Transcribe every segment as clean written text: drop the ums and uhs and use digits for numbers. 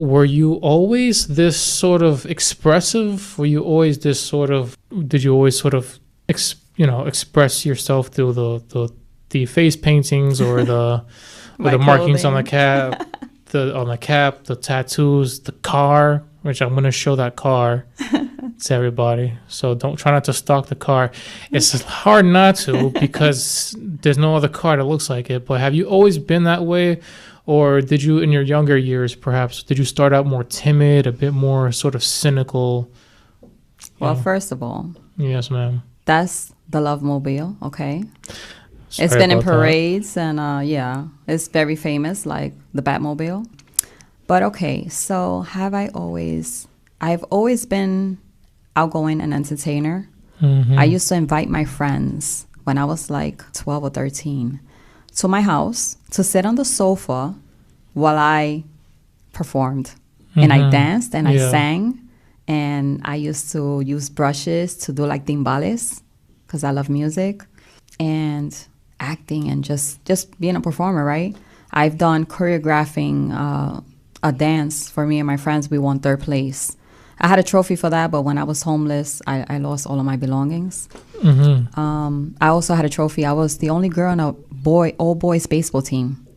Were you always this sort of expressive? Were you always this sort of, did you always sort of, express yourself through the face paintings or the markings on the cap, the tattoos, the car, which I'm going to show that car to everybody. So try not to stalk the car. It's hard not to because there's no other car that looks like it. But have you always been that way? Or did you, in your younger years, perhaps, did you start out more timid, a bit more sort of cynical? Well, first of all. Yes, ma'am. That's the Love Mobile, okay? Sorry, it's been in about parades and, it's very famous, like the Batmobile. But, okay, so I've always been outgoing and entertainer. Mm-hmm. I used to invite my friends when I was like 12 or 13 to my house to sit on the sofa while I performed. And I danced and I sang. And I used to use brushes to do like timbales because I love music and acting and just being a performer, right? I've done choreographing a dance for me and my friends. We won 3rd place. I had a trophy for that, but when I was homeless, I lost all of my belongings. Mm-hmm. I also had a trophy. I was the only girl on a all boys baseball team.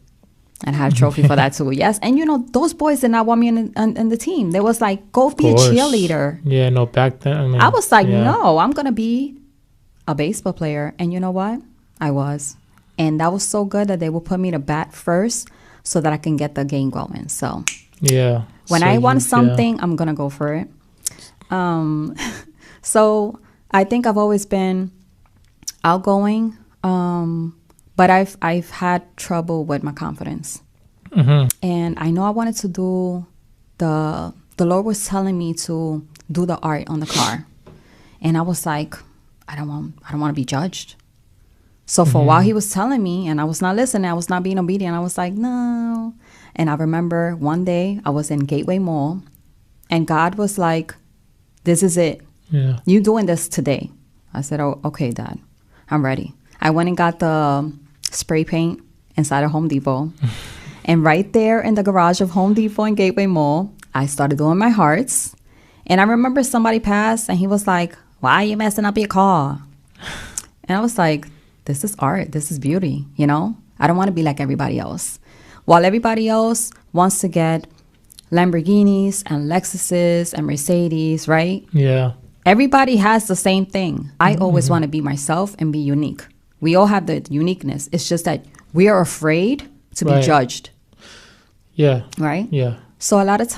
And I had a trophy for that too. Yes. And those boys did not want me in the team. They was like, go be a cheerleader. Yeah, no, back then. I was like, no, I'm going to be a baseball player. And you know what? I was. And that was so good that they would put me to bat first so that I can get the game going. So yeah, when I want something, I'm going to go for it. So I think I've always been outgoing. But I've had trouble with my confidence. Mm-hmm. And I know I wanted to do the Lord was telling me to do the art on the car. And I was like, I don't want to be judged. So for a while he was telling me and I was not listening. I was not being obedient. I was like, no. And I remember one day I was in Gateway Mall and God was like, this is it. Yeah. You doing this today. I said, oh, okay, Dad, I'm ready. I went and got the spray paint inside of Home Depot. And right there in the garage of Home Depot and Gateway Mall, I started doing my hearts. And I remember somebody passed and he was like, why are you messing up your car? And I was like, this is art. This is beauty. I don't want to be like everybody else. While everybody else wants to get Lamborghinis and Lexuses and Mercedes, right? Yeah. Everybody has the same thing. I always want to be myself and be unique. We all have the uniqueness. It's just that we are afraid to be judged. Yeah. Right? Yeah. So a lot of times,